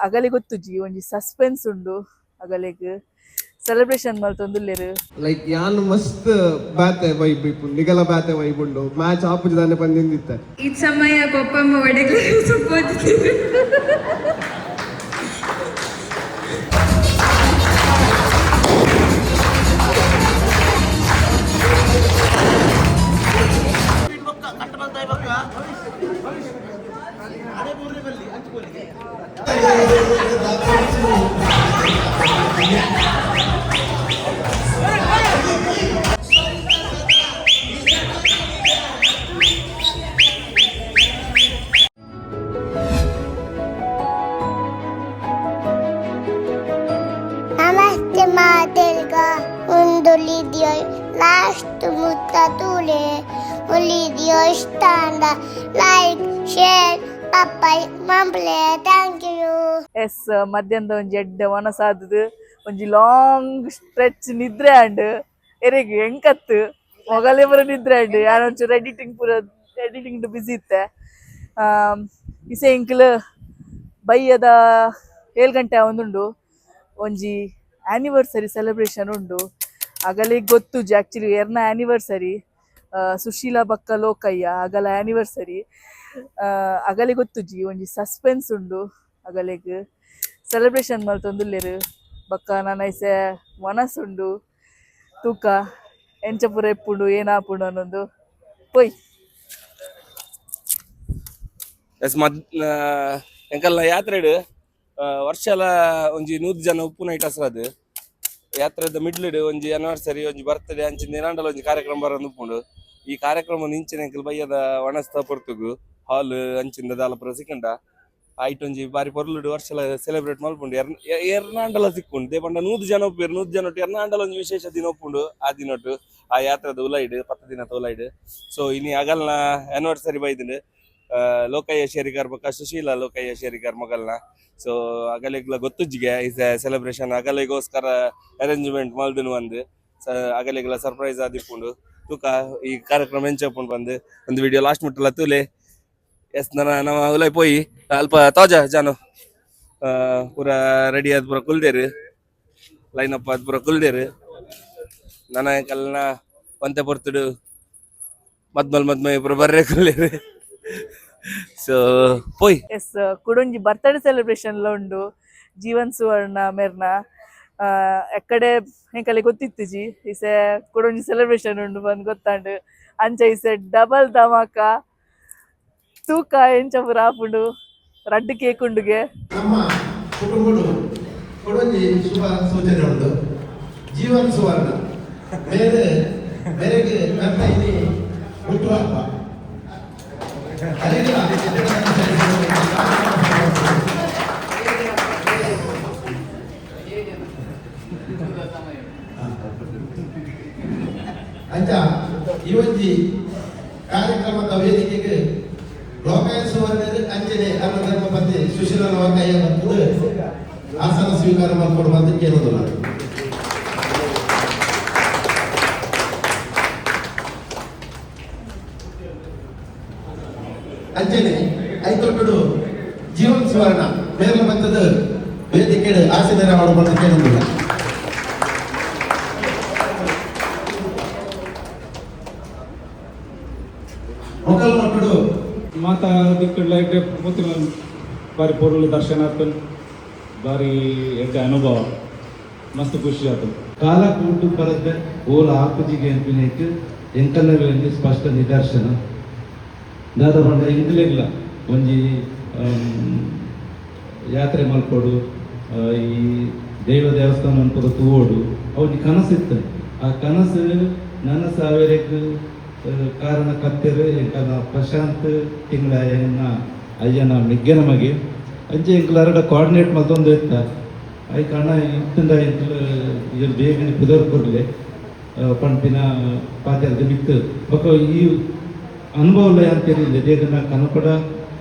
ಅಗಲಿ ಗೊತ್ತುಜಿ ಒಂಜಿ ಸಸ್ಪೆನ್ಸ್ ಉಂಡು ಅಗಲಿಗ್ ಸೆಲೆಬ್ರೇಷನ್ ಮಲ್ತೊಂದುಲ್ಲೆರ್ ಲೈಕ್ ಯಾನ್ ಮಸ್ತ್ ಬಾತೆ ವೈಬ್ ಇಪ್ಪುಂಡು ನಿಗಲ ಬಾತೆ ವೈಬ್ ಉಂಡು ಮ್ಯಾಚ್ ಆಪುಜಿ ದಾನೆ ಪಂದಿಂದಿತ್ತೆ ಈ ಸಮಯ ಪಪ್ಪಮ್ಮ ಒಡೆಗ್ಲೆ ಸುಪ್ಪೋತಿ ನಮಸ್ತೆ ಮಾತೆಲ್ಗ ಒಂದು ಲಿಡಿಯೋ ಲಾಸ್ಟ್ ಮುತ್ತ ತೂಲೆ ಒಲಿಡಿಯೋ ಇಷ್ಟ ಅಂದ ಲೈಕ್ ಶೇರ್ ಪಪ್ಪಾಯಿ ಮಂಪ್ಲೆ ಥ್ಯಾಂಕ್ ಯು. ಎಸ್ ಮಧ್ಯಾಹ್ನದ ಒಂಜಿ ಎಡ್ಡೆ ಮನಸಾದದು ಒಂಜಿ ಲಾಂಗ್ ಸ್ಟ್ರೆಚ್ ನಿದ್ರೆ ಆಂಡ್ ಎರೆಗ್ ಎಂಕತ್ತು ಮೊಗಲೇ ಪೂರ ನಿದ್ರೆ ಆಂಡ್ ಯಾನೊಂಚೂರು ಎಡಿಟಿಂಗ್ ಬಿಸಿ ಇತ್ತೆ. ಇಸೆ ಇಂಕ್ಲ್ ಬೈಯದ 7 ಗಂಟೆ ಒಂದುಂಡು ಒಂಜಿ ಆ್ಯನಿವರ್ಸರಿ ಸೆಲೆಬ್ರೇಷನ್ ಉಂಡು ಅಗಲಿಗೆ ಗೊತ್ತುಜಿ ಆ್ಯಕ್ಚುಲಿ ಎರ್ನ ಆ್ಯನಿವರ್ಸರಿ ಸುಶೀಲಾ ಬಕ್ಕ ಲೋಕಯ್ಯ ಅಗಲ ಆ್ಯನಿವರ್ಸರಿ ಅಗಲಿಗೆ ಗೊತ್ತುಜಿ ಒಂಜಿ ಸಸ್ಪೆನ್ಸ್ ಉಂಡು ಅಗಲಿಗ್ ಸೆಲೆಬ್ರೇಷನ್ ಮಲ್ತೊಂದುಲ್ಲೆರ್ ಬಕ್ಕ ನನೈಸೆ ಮನಸ್ಸುಂಡು ತೂಕ ಎಂಚ ಪೂರ ಎಪ್ಪುಂಡು ಏನಾಪುಂಡು ಅನ್ನೊಂದು ಪೊಯ್ ಎಸ್ ಎಂಕಲ್ನ ಯಾತ್ರೆಡ್ ವರ್ಷಲ ಒಂಜಿ 100 ಜನ ಉಪ್ಪುನ ಇಟ್ಟು ಹಸ್ರದ್ ಯಾತ್ರೆದ ಮಿಡ್ಲ್ಡ್ ಒಂಜಿ ಆನಿವರ್ಸರಿ ಒಂಜಿ ಬರ್ತ್ಡೇ ಅಂಚಿನ ಏನಾಂಡಲ ಒಂಜಿ ಕಾರ್ಯಕ್ರಮ ಬರೋದು ಉಪ್ಪುಂಡು. ಈ ಕಾರ್ಯಕ್ರಮ ಇಂಚಿನ ಎಂಕಲ್ ಬಯ್ಯದ ವನಸ್ತ ಪೊರ್ತುಗು ಹಾಲ್ ಅಂಚಿಂದ ದಾಲ ಪುರ ಸಿಕ್ಕಂಡ ಆಯ್ತು ಒಂಜಿ ಬಾರಿ ಪೊರ್ಲುಡು ವರ್ಷಲ ಸೆಲೆಬ್ರೇಟ್ ಮಲ್ಪುಂಡು ಎರ್ನಾಂಡಲ ಸಿಕ್ಕುಂಡು ದೇ ಪಂಡ 100 ಜನ ಉಪ್ಪೇರು 100 ಜನ ಒಟ್ಟು ಎರ್ನಾಂಡಲ ಒಂಜಿ ವಿಶೇಷ ದಿನ ಉಪ್ಪುಂಡು ಆ ದಿನೊಟ್ಟು ಆ ಯಾತ್ರೆದ ಉಲೈಡ್ 10 ದಿನ ಉಲೈಡ್. ಸೊ ಇನಿ ಅಗಲ್ನ ಆನಿವರ್ಸರಿ ಬೈದಿನ ಲೋಕಯ್ಯ ಶೇರಿಗಾರ್ ಬೊಕ್ಕ ಸುಶೀಲ ಲೋಕಯ್ಯ ಶೇರಿಗಾರ್ ಮಗಲ್ನ. ಸೊ ಅಗಲಿಗ್ಲ ಗೊತ್ತುಜ್ಜಿಗೆ ಇಸ್ ಸೆಲೆಬ್ರೇಷನ್ ಅಗಲಿಗೋಸ್ಕರ ಅರೇಂಜ್ಮೆಂಟ್ ಮಲ್ದಿನ ಒಂದು ಅಗಲಿಗ್ಲ ಸರ್ಪ್ರೈಸ್ ಆದಿಪ್ಪುಂಡು ತೂಕ ಈ ಕಾರ್ಯಕ್ರಮ ಎಂಚಪ್ಪುಂಡು ಬಂದು ಒಂದು ವಿಡಿಯೋ ಲಾಸ್ಟ್ ಮುಟ್ಟಲ್ಲ ತೂಲೆ ಎಸ್ ನಮ್ಮ ಉಲೈ ಪೋಯಿ ಅಲ್ಪ ತಾಜಾ ಜಾನು ಪೂರ ರೆಡಿ ಆದ್ ಪೂರ ಕುಲ್ದೇರು ಲೈನ್ ಅಪ್ ಆದ್ ಪೂರ ಕುಲ್ದೇರು ನನ್ನ ಕಲ್ನ ಒಂತೆ ಪೊರ್ತುಡು ಮದ್ಮಲ್ ಪೂರ ಬರ್ರೆ ಕುಲ್ಲೇರು. ಸೊ ಪೋಯ್ ಎಸ್ ಕುಡೊಂಜಿ ಬರ್ತ್ಡೇ ಸೆಲೆಬ್ರೇಷನ್ ಉಂಡು ಜೀವನ್ ಸುವರ್ಣ ಮೆರ್ನ ಎಕ್ಕಡೆ ಹೆಂಕಲೆ ಗೊತ್ತಿತ್ತುಜಿ ಇಸೆ ಕುಡೊಂಜಿ ಸೆಲೆಬ್ರೇಷನ್ ಉಂಡು ಬಂದು ಗೊತ್ತಾಂಡು ಅಂಚ ಇಸೆ ಡಬಲ್ ಧಮಾಕ ತೂಕ ಎಂಚ ಪೂರ ಆಪುಂಡು ರಡ್ಡು ಕೇಕ್ ಉಂಡುಗೆ ನಮ್ಮ ಕುಟುಂಬಡು ಕೊಡೊಂಜಿ ಶುಭ ಸೂಚನೆ ಉಂಟು ಜೀವನ್ ಸುವರ್ಣ ಮೇರೆಗೆ ನನ್ನ ಇಲ್ಲಿ ಹುಟ್ಟುಹಬ್ಬ ಅಂಚ ಈ ಒಂಜಿ ಕಾರ್ಯಕ್ರಮದ ವೇದಿಕೆಗೆ ಲೋಕಾಯ ಸುವರ್ಣರು ಅಂಚನೆ ನಮ್ಮ ಧರ್ಮ ಪತ್ನಿ ಸುಶೀಲ ಲೋಕಾಯ ಬಂದು ಆಸನ ಸ್ವೀಕಾರ ಮಾಡಿಕೊಡುವಂತ ಕೇಳೋದು ನಾನು ಅಂಚನೆ ಐತೊಟ್ಟು ಜೀವನ್ ಸುವರ್ಣ ಮೇಲ ಬಂದದ ವೇದಿಕೆ ಆಸನ ಮಾಡುವಂತ ಕೇಳೋದಿಲ್ಲ. ಮೊದಲ ಮಕ್ಕಳು ಮಾತಾ ದಿಕ್ಕಡ್ಲ ಎಡ್ಡೆ ಪುತ್ತಿನ ಬಾರಿ ಪೊರ್ಲು ದರ್ಶನ ಆತನ್ ಬಾರಿ ಎಡ್ಡೆ ಅನುಭವ ಮಸ್ತ್ ಖುಷಿ ಆತು. ಕಾಲ ಕೂಟು ಪರದ ಓಲ ಆಪುಜಿಗೆ ಎಂಪಿನೇಕ್ ಎಂಕಲ್ಲವೆಂದು ಸ್ಪಷ್ಟ ನಿದರ್ಶನ ದಾದ ಪಂಡ ಇಂಗ್ಲೆಗ್ಲ ಒಂಜಿ ಯಾತ್ರೆ ಮಲ್ಪೋಡು ಈ ದೇವಸ್ಥಾನ ಪೂರ ತೂವೋಡು ಅವನಿಗೆ ಕನಸಿತ್ತು. ಆ ಕನಸು ನನ್ನ ಸಾವಿರಕ್ಕೆ ಕಾರಣ ಕತ್ತೆರು ಎಂಕನ ಪ್ರಶಾಂತ್ ತಿಂಗಳ ಅಯ್ಯನ ಮಿಗ್ಗೆನ ಮಗೆ ಅಂಚೆ ಎಂಕ್ಲರಡ ಕೋಆರ್ಡಿನೇಟ್ ಮತ್ತೊಂದು ಇತ್ತ ಐ ಕಾರಣ ಇತ್ತಿಂದ ಎಂಕ್ಲು ಇದ್ರ ಬೇಗನೆ ಕುದರ್ ಕೊರ್ಲೆ ಪಂಪಿನ ಪಾತ್ಯದ ಮಿತ್ತು ಬೊಕ್ಕ ಈ ಅನುಭವ ಅಂತೇಳಿಲ್ಲ ದೇಗನ ಕನಪಡ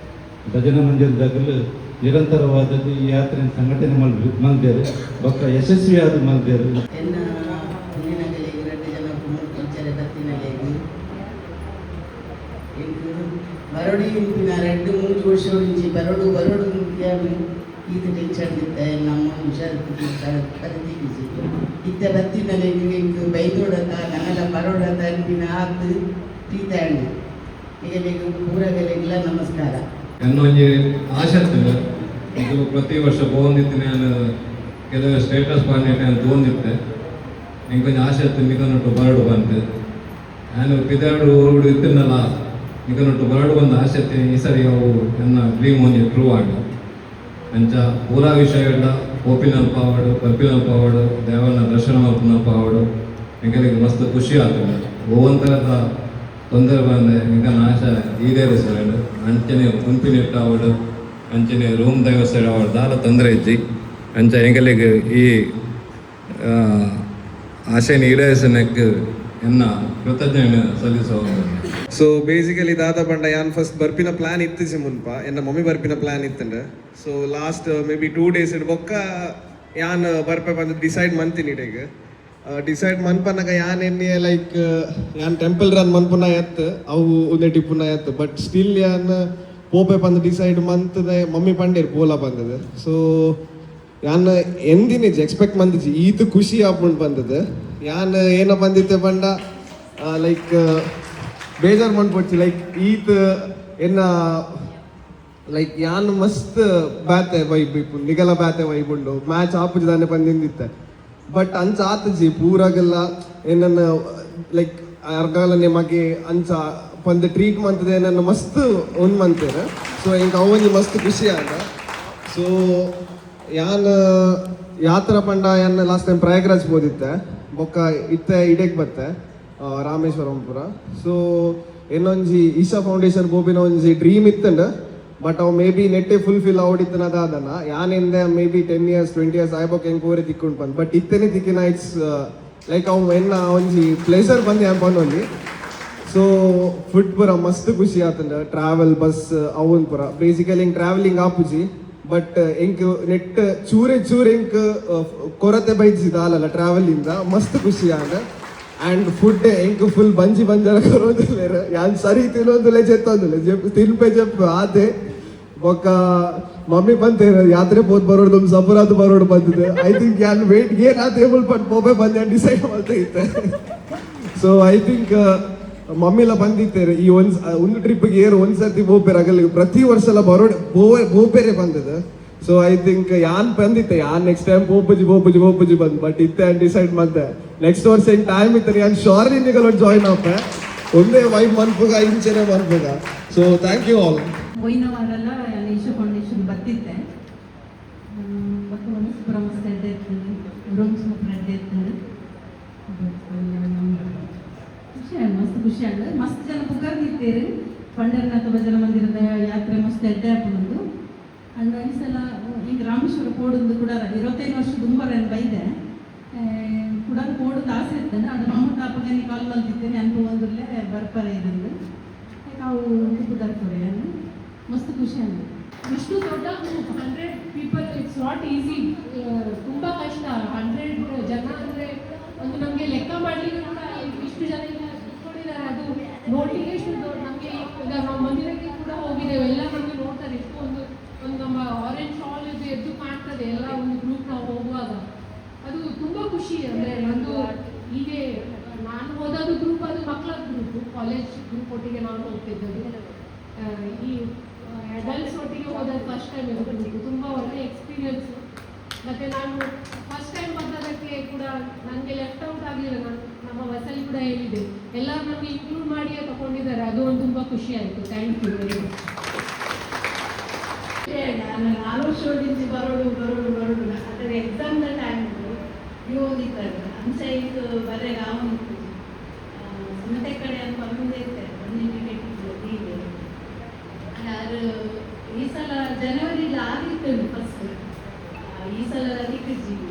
ಭಜನಾ ಮಂದಿರದಾಗಲು ನಿರಂತರವಾದದ್ದು ಈ ಯಾತ್ರೆ ಸಂಘಟನೆ ಮಲ್ದೇರು ಬೊಕ್ಕ ಯಶಸ್ವಿಯಾದ ಮಲ್ದೇರು. ಬರಡು ಇಂಪಿನ 2-3 ವರ್ಷ నుంచి ಬರಡು ಇದು ಟೆನ್ಷನ್ ಇತ್ತೆ ನಮ್ಮ ಹುಷಾರು ಕರೆದಿದ್ದೀವಿ ಇತ್ತೆ ಬತ್ತಿನಲ್ಲಿ ಹಿಂಗೆ ಬೈದೋಡತ ನನ್ನೆಲ್ಲ ಬರೋಡತ ಅಂದಿನ ಆತು ತೀತಾಂಡು ಈಗ ಪೂರಗಲೆಲ್ಲ ನಮಸ್ಕಾರ ಎನ್ನೊಂಜಿ ಆಸಕ್ತಿಲ್ಲ ಇದು ಪ್ರತಿ ವರ್ಷ ಬೋಂದಿತ್ತು ನಾನು ಕೆಲವು ಸ್ಟೇಟಸ್ ಪಾಂಡಿಟ್ಟು ನಾನು ತಗೊಂಡಿದ್ದೆ ನಂಗೆ ಕೊಂಚ ಆಸಕ್ತಿ ನಿಕನೊಟ್ಟು ಬರಡು ಬಂತು ನಾನು ಪಿದಾಡು ಊರು ಇತ್ತಿನಲ್ಲ ನಿಕನೊಟ್ಟು ಬರಡು ಬಂದ ಆಸಕ್ತಿ ಈ ಸರಿ ಅವು ನನ್ನ ಡ್ರೀಮ್ ಒಂಜಿ ಟ್ರೂ ಆಗ ಅಂಚ ಪೂರಾ ವಿಷಯಗಳ ಓಪಿನ ಪಾವಡು ಬರ್ಪಿನ ಪಾವಡು ದೇವನ ದರ್ಶನ ಮಲ್ಪನ ಪಾವಡು ನಿಮಗೆ ಮಸ್ತ್ ಖುಷಿ ಆಗ್ತದೆ ಓವಂತರದ ತೊಂದರೆ ಬಂದೆ ಈಗ ನಾಶ ಈಡೇರಿಸಲು ಅಂಚನೆ ಗುಂಪಿನಿಟ್ಟಾವಡು ಅಂಚನೆ ರೂಮ್ ದೇವಸ್ಥಾನ ಅವಳು ದಾರ ತೊಂದರೆ ಇಜ್ಜಿ ಅಂಚ ಎಂಗಲಿಗೆ ಈ ಆಶೆನ ಈಡೇರಿಸನಕ್ಕೆ ಎನ್ನ ಕೃತಜ್ಞತೆ ಸಲ್ಲಿಸುವ ಸೊ ಬೇಸಿಕಲಿ ದಾದ ಪಂಡ ಯಾನ್ ಫಸ್ಟ್ ಬರ್ಪಿನ ಪ್ಲಾನ್ ಇತ್ತಿಸಿ ಮುನ್ಪ ಎನ್ನ ಮಮ್ಮಿ ಬರ್ಪಿನ ಪ್ಲಾನ್ ಇತ್ತಂಡ so last maybe 2 days ಬೊಕ್ಕ ಯಾನ್ ಬರ್ಪೆ ಬಂದು ಡಿಸೈಡ್ ಮಂತೀನಿ ಈಗ ಡಿಸೈಡ್ ಮನ್ಪನಾಗ ಯಾನ್ ಎನ್ನಿ ಲೈಕ್ ಯಾನ್ ಟೆಂಪಲ್ ರನ್ ಮನ್ಪುನ ಎತ್ತು ಅವು ಒಂದೇ ಟಿಪ್ಪುನ ಎತ್ತು ಬಟ್ ಸ್ಟಿಲ್ ಯಾನ್ ಪೋಪೆ ಬಂದು ಡಿಸೈಡ್ ಮಂತದೆ ಮಮ್ಮಿ ಪಂಡೇರು ಪೋಲ ಬಂದது ಸೊ ಯಾನ್ ಎಂದಿನ ಎಕ್ಸ್ಪೆಕ್ಟ್ ಮಂದಿಜಿ ಈತು ಖುಷಿ ಆಪುಂಡು ಬಂದದ್ದು ಯಾನ್ ಏನೋ ಬಂದಿತ್ತೆ ಪಂಡ ಲೈಕ್ ಬೇಜಾರು ಮನ್ಪೊಚ್ಚಿ ಲೈಕ್ ಈತ್ ಎನ್ನ ಲೈಕ್ ಯಾನ್ ಮಸ್ತ್ ಬ್ಯಾತೆ ವೈಬ್ ಇಪ್ಪು ನಿಗಲ ಬ್ಯಾತೆ ವೈಬ್ ಉಂಡು ಮ್ಯಾಚ್ ಆಪುಜಿ ದಾನೆ ಬಂದಿಂದಿತ್ತೆ ಬಟ್ ಅಂಚ ಆತಜಿ ಪೂರಾಗೆಲ್ಲ ಏನನ್ನ ಲೈಕ್ ಅರ್ಗಾಲನೆ ಮಗೆ ಅಂಚ ಪಂದ್ ಟ್ರೀಟ್ ಮಂತದೆ ನನ್ನ ಮಸ್ತ್ ಒಂದ್ ಮಂತೇನೆ ಸೊ ಹಿಂಗೆ ಅವನಿಗೆ ಮಸ್ತ್ ಖುಷಿ ಆದ ಸೊ ಯಾನ್ ಯಾತ್ರ ಪಂಡ ಯಾನ್ ಲಾಸ್ಟ್ ಟೈಮ್ ಪ್ರಯಾಗ್ರಾಜ್ ಹೋದಿತ್ತೆ ಬೊಕ್ಕ ಇತ್ತೆ ಇಡೆಗ್ ಬತ್ತೆ ರಾಮೇಶ್ವರಂಪುರ ಸೊ ಏನೊಂಜಿ ಈಶಾ ಫೌಂಡೇಶನ್ ಗೋಬಿನ ಒಂಜಿ ಡ್ರೀಮ್ ಇತ್ತಂಡ ಬಟ್ ಅವು ಮೇ ಬಿ ನೆಟ್ಟೆ ಫುಲ್ಫಿಲ್ ಆವಡಿತ್ತನದ ಅದನ್ನ ಯಾನಿಂದ ಮೇ ಬಿ 10 years 20 years ಆಯ್ಬೋಕ್ ಹೆಂಗೆ ಕೋರಿ ತಿಕ್ಕೊಂಡು ಬಂದು ಬಟ್ ಇತ್ತೇನೆ ತಿಕ್ಕಿನ ಇಟ್ಸ್ ಲೈಕ್ ಅವು ಎನ್ನ ಒಂಜಿ ಪ್ಲೇಸರ್ ಬಂದು ಯಾನ್ ಬಂದೊಂದು ಸೊ ಫುಡ್ ಪುರ ಮಸ್ತ್ ಖುಷಿ ಆತಂಡ ಟ್ರಾವೆಲ್ ಬಸ್ ಅವನ್ ಪುರ ಬೇಸಿಕಲಿ ಹಿಂಗೆ ಟ್ರಾವೆಲಿಂಗ್ ಆಪುಜಿ ಬಟ್ ಎಂಕ್ ನೆಟ್ ಚೂರೆ ಎಂಕ್ ಕೊರತೆ ಬೈಜಿದ ಅಲ್ಲಲ್ಲ ಟ್ರಾವೆಲಿಂದ ಮಸ್ತ್ ಖುಷಿ ಆದ ಆ್ಯಂಡ್ ಫುಡ್ ಎಂಕ್ ಫುಲ್ ಬಂಜಿ ಬಂಜರ ಕೊರೋದಿಲ್ಲ ಯಾನ್ ಸರಿ ತಿನ್ನೋದಿಲ್ಲ ಜೆತ್ತೊಂದಿಲ್ಲ ತಿನ್ಪೆ ಜೆಪ್ ಆದೆ ಬೊಕ್ಕ ಮಮ್ಮಿ ಬಂತೇನೆ ಯಾತ್ರೆ ಪೋದ್ ಬರೋಡು ನಮ್ಮ ಸಪುರಾದು ಬರೋಡು ಬಂದಿದೆ ಐ ಥಿಂಕ್ ಯಾನ್ ವೇಟ್ ಏನ್ ಆ ಟೇಬಲ್ ಪಟ್ ಪೋಪೆ ಬಂದೆ ಡಿಸೈಡ್ ಮಾಡ್ತಾ ಇತ್ತೆ ಸೊ ಐ ಥಿಂಕ್ ಮಮ್ಮಿ ಎಲ್ಲ ಬಂದಿತ್ತೇನೆ ಈ ಒಂದು ಟ್ರಿಪ್ಗೆ ಏರು ಒಂದ್ಸರ್ತಿ ಬೋಪೇರ್ ಆಗಲ್ಲ ಪ್ರತಿ ವರ್ಷ ಎಲ್ಲ ಬರೋಡೆ ಬೋಪೇರೆ ಬಂದದ ಸೊ ಐ ಥಿಂಕ್ ಯಾನ್ ಬಂದಿತ್ತೆ ಯಾನ್ ನೆಕ್ಸ್ಟ್ ಟೈಮ್ ಬೋಪುಜಿ ಬಂದ್ ಬಟ್ ಇತ್ತೆ ಡಿಸೈಡ್ ಮಾಡ್ದೆ ನೆಕ್ಸ್ಟ್ ವರ್ಷ ಹೆಂಗ್ ಟೈಮ್ ಇತ್ತು ಯಾನ್ ಶೋರ್ ನಿಗಲ ಜಾಯ್ನ್ ಆಪೆ ಒಂದೇ ವೈಫ್ ಮನ್ಪುಗ ಇಂಚೆನೆ ಮನ್ಪುಗ ಸೊ ಥ್ಯಾಂಕ್ ಯು ಆಲ್ ಹೋಯ್ನ ವಾರೆಲ್ಲ ಈಶಾ ಫೌಂಡೇಶನ್ ಬರ್ತಿದ್ದೆ ಮತ್ತು ಮನಸ್ಪುರ ಮಸ್ತ್ ಎಡ್ಡೆ ಇರ್ತದೆ ರೂಮ್ಸ್ ಎಡ್ಡೆ ಇರ್ತದೆ ಮಸ್ತ್ ಖುಷಿ ಆಗ್ತದೆ ಮಸ್ತ್ ಜನ ಪುಗಾರ್ಗಿರ್ತೀರಿ ಪಂಡರನಾಥ ಭಜನ ಮಂದಿರದ ಯಾತ್ರೆ ಮಸ್ತ್ ಎಡ್ಡೆ ಹಾಕೊಂಡು ಅಂಡ್ ಈ ಸಲ ಈಗ ರಾಮೇಶ್ವರ ಕೋಡೊಂದು ಕೂಡ 25 ವರ್ಷದ ಉಂಬರನ್ನು ಬೈದೆ ಕೂಡ ಕೋಡೊಂದು ಆಸೆ ಇರ್ತದೆ ಅದು ನಮ್ಮ ತಾಪಗನಿ ಕಾಲ್ ಮಲ್ತಿದ್ದೇನೆ ಅನ್ಕೊ ಒಂದರಲ್ಲೇ ಬರ್ಪರ ಇருந்து ನಾವು ಕುಪ್ಪುದಾರ್ಪುರೆ ಮಸ್ತ್ ಖುಷಿ ಆಗಿದೆ ಇಷ್ಟು ದೊಡ್ಡ 100 people ಇಟ್ಸ್ ನಾಟ್ ಈಸಿ ತುಂಬ ಕಷ್ಟ 100 ಜನ ಅಂದರೆ ಒಂದು ನಮಗೆ ಲೆಕ್ಕ ಮಾಡಲಿಕ್ಕೆ ಕೂಡ ಇಷ್ಟು ಜನ ಈಗ ಇಟ್ಕೊಂಡಿದ್ದಾರೆ ಅದು ನೋಡ್ಲಿಕ್ಕೆ ಎಷ್ಟು ನಮಗೆ ಈಗ ನಾವು ಮಂದಿರಕ್ಕೆ ಕೂಡ ಹೋಗಿದ್ದೇವೆ ಎಲ್ಲ ನಮಗೆ ನೋಡ್ತಾರೆ ಎಷ್ಟು ಒಂದು ನಮ್ಮ ಆರೆಂಜ್ ಶಾಲ್ ಇದು ಎದ್ದು ಕಾಣ್ತದೆ ಎಲ್ಲ ಒಂದು ಗ್ರೂಪ್ ನಾವು ಹೋಗುವಾಗ ಅದು ತುಂಬ ಖುಷಿ ಅಂದರೆ ನಂದು ಹೀಗೆ ನಾನು ಹೋದದು ಗ್ರೂಪ್ ಅದು ಮಕ್ಕಳ ಗ್ರೂಪ್ ಕಾಲೇಜ್ ಗ್ರೂಪ್ ಒಟ್ಟಿಗೆ ನಾನು ಹೋಗ್ತಿದ್ದದ್ದು ಈ ಅಡಲ್ಟ್ಸ್ ಒಟ್ಟಿಗೆ ಹೋದದ್ದು ಫಸ್ಟ್ ಟೈಮ್ ಇದು ತುಂಬ ಒಳ್ಳೆ ಎಕ್ಸ್ಪೀರಿಯನ್ಸ್ ಮತ್ತು ನಾನು ಫಸ್ಟ್ ಟೈಮ್ ಬಂದದಕ್ಕೆ ಕೂಡ ನನಗೆ ಲೆಫ್ಟ್ ಔಟ್ ಆಗಲಿಲ್ಲ ನಮ್ಮ ಬಸ್ಸಲ್ಲಿ ಕೂಡ ಹೇಳಿದೆ ಎಲ್ಲರೂ ನನಗೆ ಇನ್ಕ್ಲೂಡ್ ಮಾಡಿಯೇ ತಗೊಂಡಿದ್ದಾರೆ ಅದು ಒಂದು ತುಂಬ ಖುಷಿ ಆಯಿತು ಥ್ಯಾಂಕ್ ಯು ವೆರಿ ಮಚ್ ನಾನು 4 ವರ್ಷದಿಂದ ಬರೋಡು ಅದರ ಎಕ್ಸಾಮ್ದ ಟೈಮ್ ನೀವು ಓದಿದ್ದಾರೆ ಅಂಚೈತು ಬರೇ ರಾವಣ ಸುಮತೆ ಕಡೆ ಅಂತ ಬಂದೇ ಇರ್ತಾರೆ ಹೀಗೆ ಯಾರು ಈ ಸಲ ಜನವರಿಲಿ ಆಗಿತ್ತು ಫಸ್ಟ್ ಈ ಸಲ ಅದಕ್ಕೆ ಜೀವಿ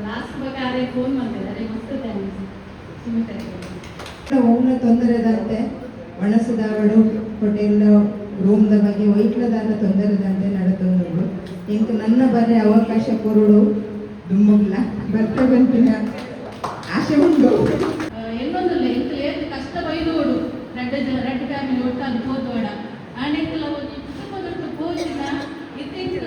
ಲಾಸ್ಟ್ ಬಗ್ಗೆ ಫೋನ್ ಮಾಡಿದ್ದಾರೆ ಮಸ್ತ್ ಥ್ಯಾಂಕ್ಸ್ ಸುಮತೆ ಹೋಗ್ಲ ತೊಂದರೆದಂತೆ ಮನಸ್ಸುದಾವಡು ಹೋಟೆಲ್ ರೂಮ್ದ ಬಗ್ಗೆ ವೈಟ್ಲದಾದ ತೊಂದರೆದಂತೆ ನಡತೊಂದು ಇಂಕ ನನ್ನ ಬರೇ ಅವಕಾಶ ಕೊರಡು ದುಮ್ಮಗ್ಲ ಬರ್ತವಂತಿನ ಆಸೆ ಉಂಟು ಇನ್ನೊಂದಿಲ್ಲ ಇಂತ ಏನು ಕಷ್ಟ ಬೈದೋಡು ರೆಡ್ ಫ್ಯಾಮಿಲಿ ಒಟ್ಟಾಗಿ ಹೋದೋಡ ಆನೆಲ್ಲ ಒಂದು ಕುಟುಂಬದೊಟ್ಟು ಹೋಗಿಲ್ಲ ಇತ್ತೀಚಿನ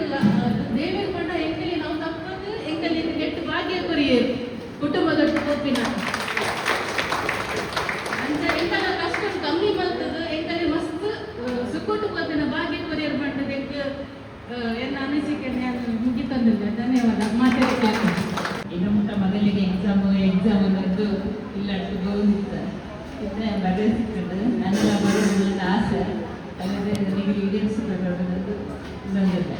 ತಂದಿದ್ದೆ. ಧನ್ಯವಾದ. ಮಾತಾಡ್ತೇನೆ. ಇನ್ನು ಮುಟ್ಟ ಮಗಳಿಗೆ ಎಕ್ಸಾಮ್ ಅನ್ನೋದು ಇಲ್ಲ ಗೋವಿಂದ ಇದ್ರೆ ಬಗೆ ಸಿಕ್ಕದು ನನ್ನೆಲ್ಲ ಬರೋದು ಆಸೆ ಅಲ್ಲದೆ ನನಗೆ ಈಡೇರಿಸಬೇಕಾದದ್ದು ಇನ್ನೊಂದಿಲ್ಲ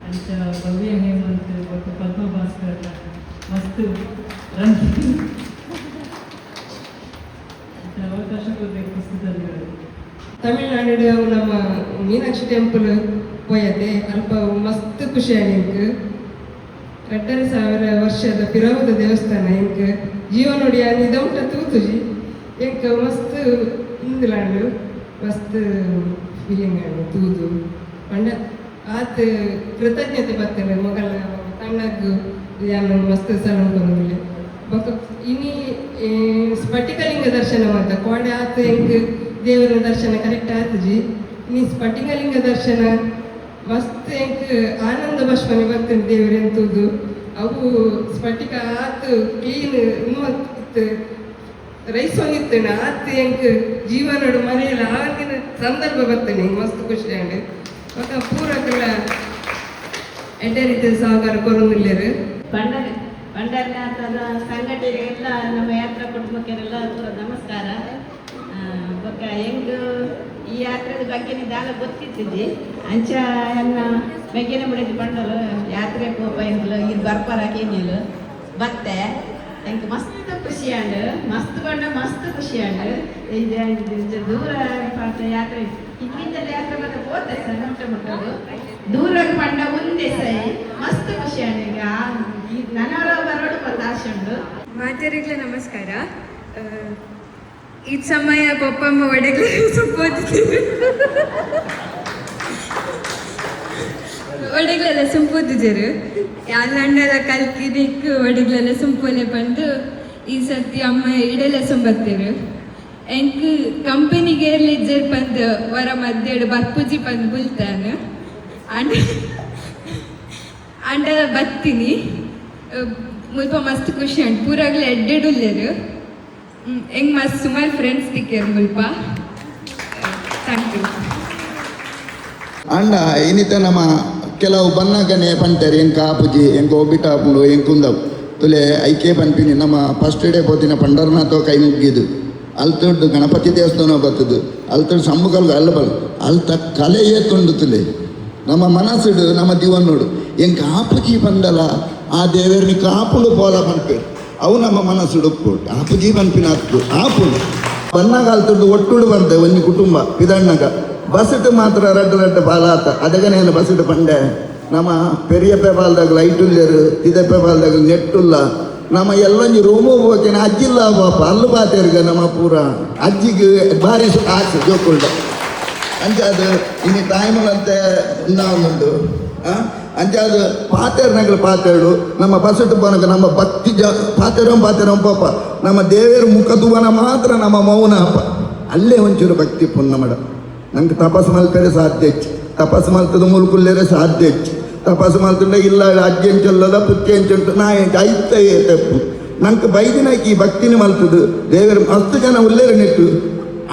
ಅಂತ ಭವ್ಯ ಹೇಮಂತ್ ಮತ್ತು ಪದ್ಮ ಭಾಸ್ಕರ್ ಮಸ್ತು ರಂಜಿತ್ ಅಂತ ಅವಕಾಶ ಕೊಡಬೇಕು ಪುಸ್ತಕಗಳು. ತಮಿಳ್ನಾಡು ನಮ್ಮ ಮೀನಾಕ್ಷಿ ಟೆಂಪಲ್ ಪೋಯತೆ ಅಲ್ಪ ಮಸ್ತ್ ಖುಷಿ ಆಗಿ 2000 ವರ್ಷದ ಪಿರಾಮದ ದೇವಸ್ಥಾನ ಎಂಕ್ ಜೀವನೋಡಿ ನಿದೌಟ ತೂತುಜಿ ಎಂಕ್ ಮಸ್ತ್ ಇಂಗ್ಲಾಂಡ್ ಮಸ್ತ್ ಫೀಲಿಂಗ್ ಆಡು ತೂದು ಪಂಡ ಆತ್ ಕೃತಜ್ಞತೆ ಬರ್ತೇನೆ ಮಗಳ ಕಣ್ಣಾಗ ಯಾನು ಮಸ್ತ್ ಸಲ ಕೊರೊಂದಿಲ್ಲ ಬೊಕ ಇನಿ ಸ್ಫಟಿಕಲಿಂಗ ದರ್ಶನ ಮಾತ ಕೋಡೆ ಆತ್ ಎಂಕ್ ದೇವರ ದರ್ಶನ ಕರೆಕ್ಟ್ ಆತುಜಿ ಇನಿ ಸ್ಫಟಿಕಲಿಂಗ ದರ್ಶನ ಮಸ್ತ್ ಎಂಕ್ ಆನಂದ ಬಾಷ್ಪನೆ ಬರ್ತೇನೆ ದೇವರೆಂತುದು ಅವು ಸ್ಫಟಿಕ ಆತು ಕ್ಲೀನ್ ಇತ್ತು ರೈಸ್ ಹೋಗಿತ್ತೇನೆ ಆತು ಎಂಕ್ ಜೀವನಡು ಮರೆಯಲ್ಲ ಆಗಿನ ಸಂದರ್ಭ ಬರ್ತೇನೆ ಮಸ್ತ್ ಖುಷಿ ಆಗಿ ಮತ್ತು ಪೂರಕ್ಕೆಲ್ಲ ಎಡ್ಡೆ ರೀತಿಯ ಸಹಕಾರ ಕೊರೊಂದಿಲ್ಲರು ಭಂಡಾರನಾಥದ ಸಂಘಟನೆಗೆಲ್ಲ ನಮ್ಮ ಯಾತ್ರಾ ಕುಟುಂಬಕ್ಕೆಲ್ಲ ನಮಸ್ಕಾರ. ಬೊಕ್ಕ ಹೆಂಗ್ ಈ ಯಾತ್ರೆದ ಬಗ್ಗೆ ದಾಲ ಗೊತ್ತಿತ್ತಿದ್ದಿ ಅಂಚ ಎನ್ನ ಬೆಗ್ಗಿನ ಬಿಡಿದ್ದು ಬಂಡಲು ಯಾತ್ರೆ ಕೋಪ ಎಂಗ್ಲು ಇದು ಬರ್ಪರಾಕೇನಿಲ್ಲ ಬತ್ತೆ ಎಂಕ್ ಮಸ್ತ್ ಖುಷಿ ಆಂಡು ಮಸ್ತ್ ಬಂಡ ಮಸ್ತ್ ಖುಷಿ ಆಂಡು ಇದು ದೂರ ಪಾಠ ಯಾತ್ರೆ ಇಲ್ಲಿಂದಲೇ ಯಾತ್ರೆ ಮತ್ತೆ ಹೋದೆ ಸರ್ ಮುಟ್ಟದು ದೂರ ಪಂಡ ಒಂದೇ ಸೈ ಮಸ್ತ್ ಖುಷಿ ಆಂಡು ಈಗ ನನವರ ಬರೋಡು ಬಂದು ಆಶೆ ಉಂಡು. ಮಾತೆಯರಿಗ್ಲೆ ನಮಸ್ಕಾರ. ಈ ಸಮಯ ಪಪ್ಪಮ್ಮ ಒಡೆಗ್ಲೆ ಒಡೆಗ್ಲೆಲ್ಲ ಸುಂಪೋದಿದ್ದೀರು ಅಣ್ಣೆಲ್ಲ ಕಲ್ಕಿದಿಕ್ಕು ಒಡೆಗ್ಲೆಲ್ಲ ಸುಂಪೋಲೆ ಬಂದು ಈ ಸರ್ತಿ ಅಮ್ಮ ಇಡೆಲ್ಲ ಸುಂಬತ್ತೇರು ಎಂಕ್ ಕಂಪನಿಗೆ ಲೆಜ್ಜರ್ ಬಂದು ವರ ಮಧ್ಯೆ ಬರ್ಪುಜಿ ಬಂದು ಬುಲ್ತಾನು ಅಂಡ ಬತ್ತೀನಿ ಮುಲ್ಪ ಮಸ್ತ್ ಖುಷಿ ಉಂಟು ಪೂರಾಗ್ಲೇ ಎಡ್ಡೆಡುಲ್ಲೇರು ಹೆಂಗೆ ಮಸ್ತ್ ಸುಮಾರು ಫ್ರೆಂಡ್ಸ್ ತಿಕ್ಕೇರು ಮುಲ್ಪ ಥ್ಯಾಂಕ್ ಯು. ಅಂಡ ಇನ್ನಿತ ನಮ್ಮ ಕೆಲವು ಬನ್ನಗನೆ ಪಂಟರು ಎಂಕ ಆಪುಜಿ ಎಂಕ ಒಬ್ಬಿಟ ಆಪುಂಡು ಎಂಕುಂದವು ತುಲೆ ಐಕೆ ಪನ್ಪಿನಿ ನಮ್ಮ ಫಸ್ಟ್ ಡೇ ಪೋತಿನ ಪಂಡರನಾಥ ಕೈ ಮುಗ್ಗಿದು ಅಲ್ತೊಡ್ಡು ಗಣಪತಿ ದೇವಸ್ಥಾನ ಬರ್ತದು ಅಲ್ತೊಡ್ಡು ಸಮ್ಮುಖಲ್ಗ ಅಲ್ಲಬಲ್ ಅಲ್ತ ಕಲೆಯೇ ತುಂಡು ತುಲೆ ನಮ್ಮ ಮನಸ್ಸುಡು ನಮ್ಮ ದಿವನ್ನೋಡು ಎಂಕ ಆಪುಜಿ ಬಂದಲ ಆ ದೇವರನಿ ಕಾಪುಂಡು ಪೋಲ ಪನ್ಪೇರು ಅವು ನಮ್ಮ ಮನಸ್ಸುಡು ಉಪ್ಪುಂಟು ಆಪುಜಿ ಪನ್ಪಿನ ಹತ್ತು ಆಪುಂಡು ಬನ್ನಗಾಲ್ತೊಡ್ಡು ಒಟ್ಟುಡು ಬಂದೆ ಒಂದು ಕುಟುಂಬ ಪಿದಣ್ಣಗ ಬಸ್ಸಿಟ್ಟು ಮಾತ್ರ ರಡ್ಡು ಬಾಲಾತ ಅದಗನೇನು ಬಸ್ಸಿಟ್ಟು ಪಂಡೆ ನಮ್ಮ ಪೆರಿಯಪ್ಪೆ ಬಾಲ್ದಾಗ ಲೈಟುಲ್ಲೇರು ಇದಪ್ಪೆ ಬಾಲ್ದಾಗ ನೆಟ್ಟುಲ್ಲ ನಮ್ಮ ಎಲ್ಲೊಂಜಿ ರೂಮು ಹೋಗ್ತೇನೆ ಅಜ್ಜಿಲ್ಲ ಪಾಪ ಅಲ್ಲು ಬಾತೇರ್ಗ ನಮ್ಮ ಪೂರ ಅಜ್ಜಿಗೆ ಭಾರಿ ಆಸೆ ಜೋಕುಳ್ಳ ಅಂಚಾದು ಇನ್ನು ಟೈಮಲ್ಲಂತೆ ಉಂಡು ಅಂಚಾದು ಪಾತೇರ್ನಗಳು ಪಾತೇಳು ನಮ್ಮ ಬಸ್ಸಿಟ್ಟು ಬೋನಗ ನಮ್ಮ ಭಕ್ತಿ ಪಾತೇರೋ ಪಾಪ ನಮ್ಮ ದೇವರ ಮುಖದುವನ ಮಾತ್ರ ನಮ್ಮ ಮೌನ ಅಲ್ಲೇ ಒಂಚೂರು ಭಕ್ತಿ ಪುಣ್ಯ ಮಡ ನಂಗೆ ತಪಸ್ಸು ಮಲ್ಪೇರೆ ಸಾಧ್ಯ ಹೆಚ್ಚು ತಪಸ್ಸು ಮಲ್ತದ ಮುಲ್ಕುಲ್ಲೇರೆ ಸಾಧ್ಯ ಹೆಚ್ಚು ತಪಸ್ಸು ಮಲ್ತಂಡ ಇಲ್ಲ ಅಜ್ಜೆಂಚಲ್ಲದ ಪುಚ್ಚೆಂಚುಂಟು ನಾ ಐತೆ ತಪ್ಪು ನಂಗೆ ಬೈದಿನಾಕಿ ಈ ಭಕ್ತಿನಿ ಮಲ್ತದು ದೇವರು ಮಸ್ತ್ ಜನ ಉಲ್ಲೇರ ನೆಟ್ಟು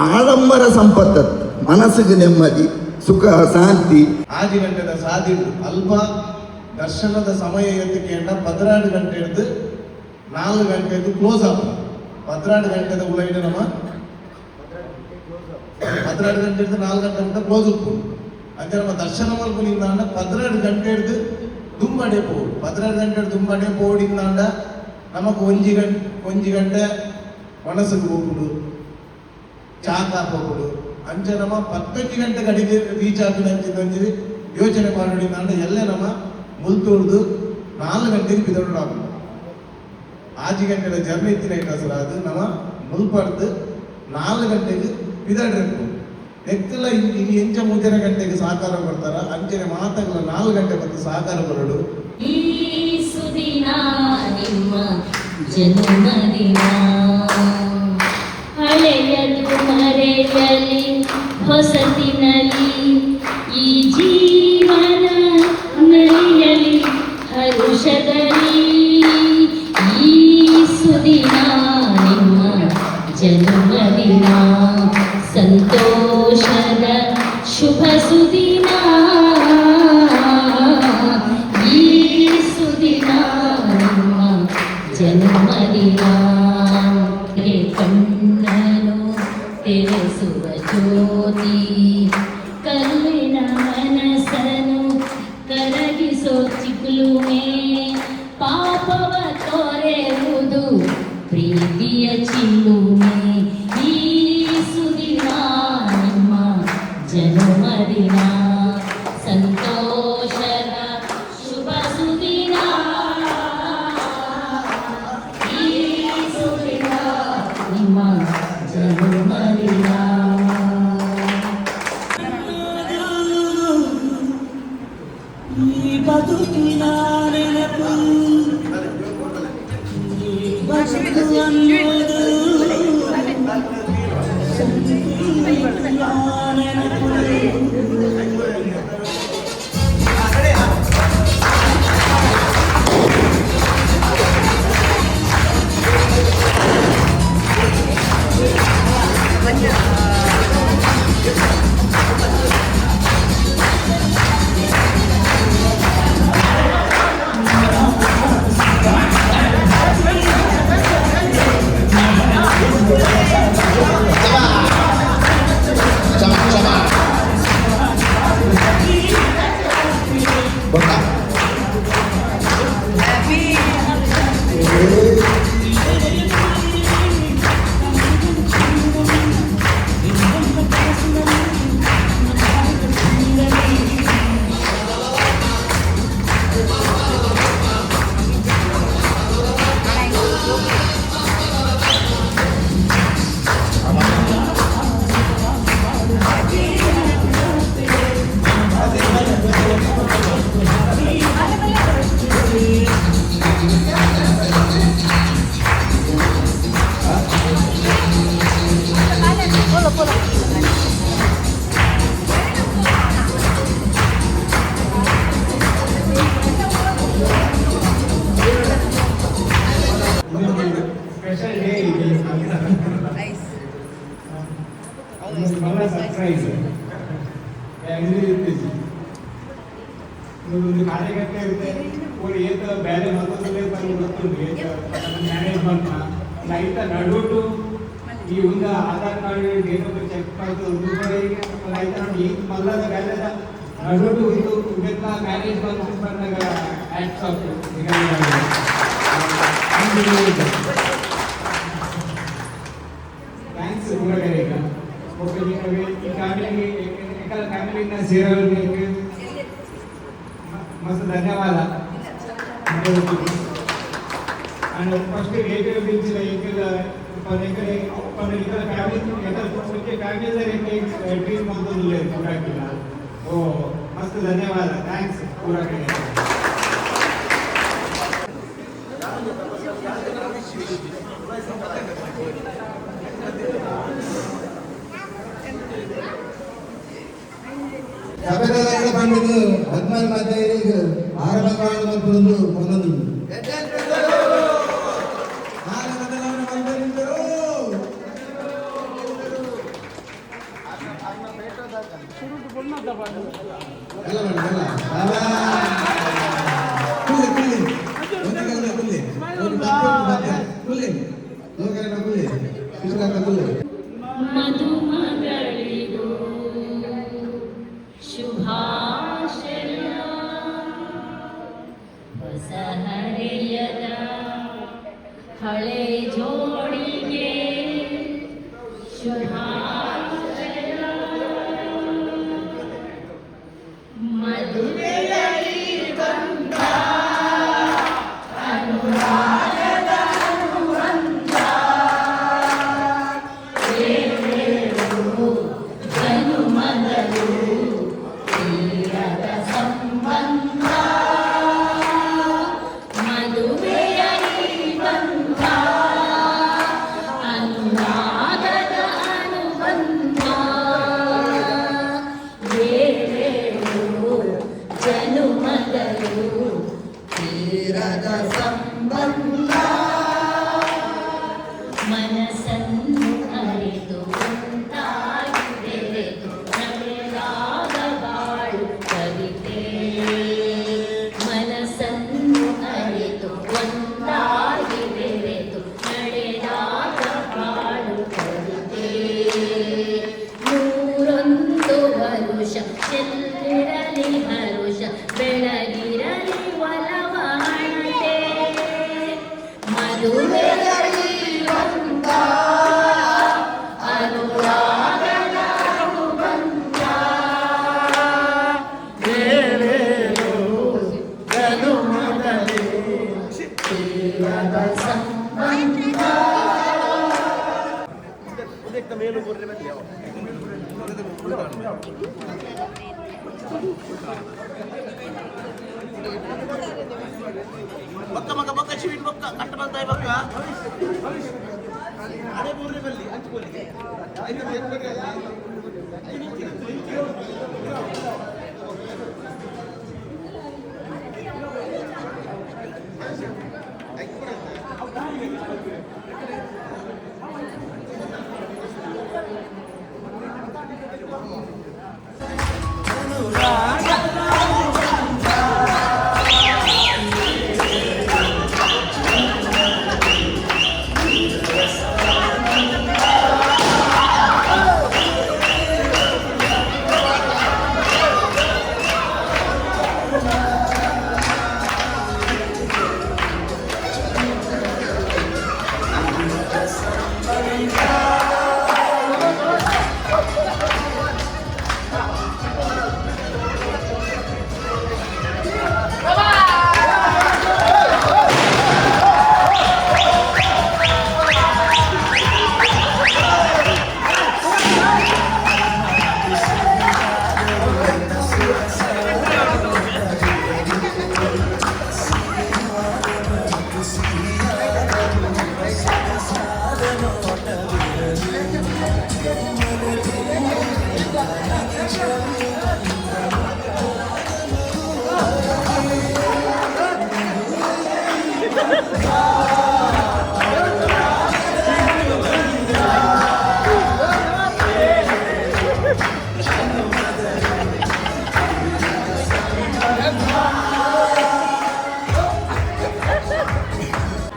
ಆಡಂಬರ ಸಂಪತ್ತು ಮನಸ್ಸಿಗೆ ನೆಮ್ಮದಿ ಸುಖ ಶಾಂತಿ 6 ಗಂಟೆದ ಸಾಧಿಡು ಅಲ್ಪ ದರ್ಶನದ ಸಮಯ ಎತ್ತಕ್ಕೆ 16 ಗಂಟೆ ಹಿಡಿದು 4 ಗಂಟೆದು ಕ್ಲೋಸ್ ಆಗ್ತದೆ 16 ಗಂಟೆದ ಉಳಿದು ನಮ್ಮ 16 ಗಂಟೆ ಹಿಡಿದು 4 ಗಂಟೆ ಅಂತ ಕ್ಲೋಸ್ ಉಪ್ಪು ಅಂತ ನಮ್ಮ ದರ್ಶನ ಮಲ್ಪನಿಂದ 16 ಗಂಟೆ ಹಿಡಿದು ದುಂಬಡೆ ಪೋಡು 16 ಗಂಟೆ ದುಂಬಡೆ ಪೋಡಿಂದ ನಮಕ್ ಒಂಜಿ ಗಂಟೆ ಮನಸ್ಸಿಗೆ ಹೋಗುದು ಚಾಕ ಹೋಗುದು ಅಂಚೆ ನಮ್ಮ 15 ಗಂಟೆ ಕಡೆಗೆ ರೀಚ್ ಆಗ್ತದೆ ಯೋಚನೆ ಮಾಡಿ ನಾನು ಎಲ್ಲೇ ನಮ್ಮ ಮುಲ್ತೂರ್ದು 4 ಗಂಟೆಗೆ ಬಿದೋಡು ಆಗುದು 6 ಗಂಟೆದ ಜರ್ನಿ ಇತ್ತಿನ ಇಟ್ಟಸಲ ಅದು ನಮ್ಮ ಮುಲ್ಪಡ್ದು 4 ಗಂಟೆಗೆ ಬಿದಡ್ಬೇಕು ಎಕ್ಕಲ್ಲ ಇಲ್ಲಿ ಎಂಚ 3 ಗಂಟೆಗೆ ಸಹಕಾರ ಕೊಡ್ತಾರ ಅಂಚನೆ ಮಾತಗಳ 4 ಗಂಟೆ ಮತ್ತು ಸಹಕಾರ ಬರಡು ಈ ಸುದಿನ ನಿಮ್ಮ ಜನ್ಮದಿನ ಹಳೆಯದು ಮರೆಯಲಿ ಹೊಸತಿನಲ್ಲಿ ಈ ಜೀವನ ನಲಿಯಲಿ ಹರುಷದಲ್ಲಿ ಈ ಸುದಿನ ನಿಮ್ಮ ಜನ್ಮದಿನ ಸಂತೋಷದ ಶುಭ ಸುದಿನ ಈ ಬಿಡಿಸೋ ಚಿಗುಲುಮೆ ಪಾಪವ ತೊರೆಯುವುದು ಪ್ರೀತಿಯ ಚಿಲ್ಲುಮೆ ಈ ಸುದಿನ ನಿಮ್ಮ ಜನ್ಮದಿನ ಸಂತೋಷದ ಶುಭ ಸುದಿನ ಈ ಸುದಿನ ನಿಮ್ಮ ಜನ್ಮದಿನ ಬದುಕಿನ ನೆನಪು ಬದುಕು ಅನ್ನೋದು ನೆನಪು ಸ್ಪೆಷಲ್ ಡೇ ಇದೆ ಬಹಳ ಸರ್ಪ್ರೈಸ್ ಒಂದು ಕಾರ್ಯಕರ್ತೆ ಇರುತ್ತೆ ಅವ್ರು ಏತ ಬೇರೆ ಮತ್ತೊಂದು ಗೊತ್ತುಂಟು ಮ್ಯಾನೇಜ್ ಮಾಡ್ತಾ ನೈತ ನಡುಟು ಈ ಒಂದು Aadhaar card date of check ಮಾಡ್ತು ರೈತ ನೋಡಿ ಈ ಮಲ್ಲದ ಬೇರೆ ನಡುಟು ಇದು ಇದನ್ನ ಮ್ಯಾನೇಜ್ ಬಂದಾಗ ಆ್ಯಕ್ಟ್ಸ್ ಆಫ್ ಥ್ಯಾಂಕ್ಸ್ ಊರಗರಿಗೆ ಓಕೆ ನಿಮಗೆ ಈ ಫ್ಯಾಮಿಲಿನ ಸೇರಲಿಕ್ಕೆ मस्त धन्यवाद आणि फर्स्ट एक बीचला पण इकडे फॅमिली जर एक ड्रीम मधून पुरा केला हो मस्त धन्यवाद थँक्स पुरा केला ಸಭೆಗಳಲ್ಲಿ ಬಂದಿದ್ದು 14 ಮಂದಿಗೆ ಆರಂಭ ಮಾಡುವಂತದ್ದು ಒಂದೊಂದು ಮಧುಮಗಳಿಗೂ ಶುಭಾಶಯ ಹೊಸ ಹರೆಯದ ಹಳೆ ಜೋಡಿಗೆ ಶುಭಾಶಯ ಮದುವೆಯಲ್ಲಿ ಬಂದ ಅನುರಾಗದ ಅನುಬಂಧ ಜನುಮಗಳು ತೀರದ ಸಂಬಂಧ ಮದುವೆಯಲ್ಲಿ ಬಂದ ಅನುರಾಗದ ಅನುಬಂಧ ಜನುಮಗಳು ತೀರದ ಸಂಬಂಧ ಮನಸ್ಸನ್ನು ಅರಿತು ಒಂದಾಗಿ ಬೆರೆತು ನಡೆದಾಗ ಬಾಳು ಕವಿತೆ ಮನಸ್ಸನ್ನು ಅರಿತು ಒಂದಾಗಿ ಬೆರೆತು ನಡೆದಾಗ ಬಾಳು ಕವಿತೆ ನೂರೊಂದು ವರುಷ ಚೆಲ್ಲಿರಲಿ ಹರುಷ ಬೆಳಗಿರಲಿ ಬೊಕ್ಕ ಮಗ ಬೊಕ್ಕ ಶಿವಿನ್ ಬೊಕ್ಕ ಕಟ್ಟ ಬಂದಾಯ ಬೊಕ್ಕ ಅದೇ ಮೂರನೇ ಬಲ್ಲಿ ಹಂಚ್ಕೊಳ್ಳಿ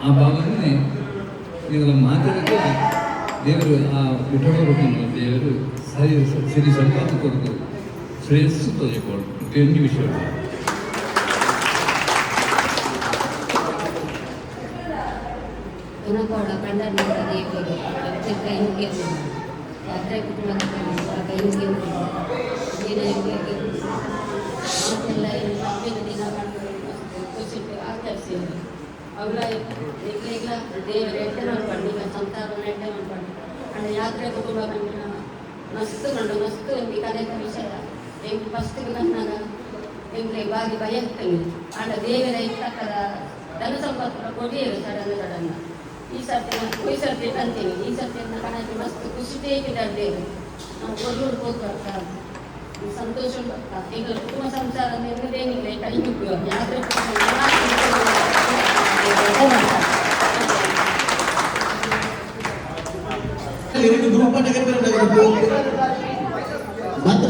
ಆ ಭಾವನೆ ಇದರ ಮಾತಾಡಿದ್ರೆ ದೇವರು ಆ ವಿಠಲರನ್ನು ದೇವರು ಸರಿ ಸಂಪಾದ ಕೊಡದು ಶ್ರೇಯಸ್ಸು ತೊಳೆಕೊಳ್ಳು ಕೆಂಡಿ ವಿಷಯ ತುನಕೋಡ ಕಂಡನೂರ ದೇವಿಗೆ ಕೈ ಮುಗಿಯುವುದು ಯಾತ್ರೆ ಕುಟುಂಬದ ಕೈ ಮುಗಿಯುವುದು ಮಾತೆಲ್ಲ ದಿನ ಕಂಡು ಖುಷಿ ಆಚರಿಸಿದ್ರು ಅವರ ಈಗ ದೇವರ ಎಟ್ಟೆ ಮಾಡ್ಕೊಂಡು ಈಗ ಸಂತಾನ ಎಟ್ಟೆ ಮಾಡ್ಕೊಂಡು ಅಂಡ್ ಯಾತ್ರೆ ಕುಟುಂಬ ಕಂಡು ಮಸ್ತ್ ಕಂಡು ಮಸ್ತ್ ಈ ಕಲಿತ ವಿಷಯ ಎಂಟು ಫಸ್ಟಿಗೆ ಬಂದಾಗ ಎಂಟ್ರೆ ಬಾರಿ ಭಯ ಆಗ್ತಂಗೆ ಅಂಡ ದೇವರ ಇರ್ತಕ್ಕದ ಧನ ಸಂಪತ್ತು ಕೊಡಿಯರು ಸಡನ್ ಈ ಸರ್ತಿ ಅಂತೀನಿ ಈ ಸರ್ತಿ ಕಣಕ್ಕೆ ಮಸ್ತ್ ಖುಷಿ ತೇಗಿದ್ದಾರೆ ದೇವರು ನಾವು ಕೊಡೂರು ಹೋಗ್ಬರ್ತಾ ಸಂತೋಷ ಬರ್ತಾ ಈಗ ಕುಟುಂಬ ಸಂಸಾರ ನಿರ್ಣಯೇನಿಲ್ಲ ಕೈ ಮುಗಿಯುವ ಯಾತ್ರೆ ಎರಡು ಗ್ರೂಪ್ ಮಾತ್ರ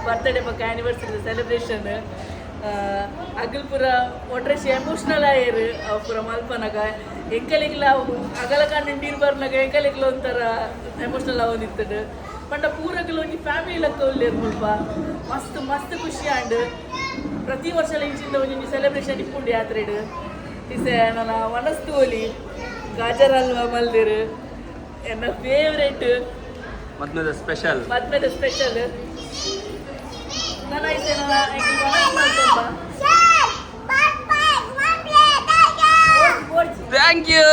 ಬರ್ತಡೇ ಪಕ್ಕ ಆ್ಯನಿವರ್ಸರಿ ಸೆಲೆಬ್ರೇಷನ್ ಅಗಲ್ ಪೂರ ಒಟ್ರೆಶಿ ಎಮೋಷ್ನಲ್ ಆಯರು ಪೂರ ಮಲ್ಪನಾಗ ಎಂಕಲಿಗ್ಲ ಅಗಲ ಕಂಡು ಬರ್ನಾಗ ಎಂಕಲಿಗ್ಲ ಒಂಥರ ಎಮೋಷ್ನಲ್ ಆಗೋದಿತ್ತದು ಪಂಡ ಪೂರಗಲು ಒಂಜಿ ಫ್ಯಾಮಿಲಿ ಲೆಕ್ಕ ಉಳ್ಳೇರು ಮುಲ್ಪ ಮಸ್ತ್ ಮಸ್ತ್ ಖುಷಿ ಆಂಡ್ ಪ್ರತಿ ವರ್ಷ ಇಂಚಿಂದ ಒಂಜಿ ಸೆಲೆಬ್ರೇಷನ್ ಇಪ್ಪುಂಡು ಯಾತ್ರೆಡು ಇಸೆ ನನ್ನ ಮನಸ್ತು ಒಲಿ ಗಾಜರ್ ಹಲ್ವಾ ಮಲ್ದಿರು ಎನ್ನ ಫೇವ್ರೇಟ್ ಮದ್ಮೆದ ಸ್ಪೆಷಲ್ ನನ್ನ ಐತೆ ನನ್ನ ಥ್ಯಾಂಕ್ ಯು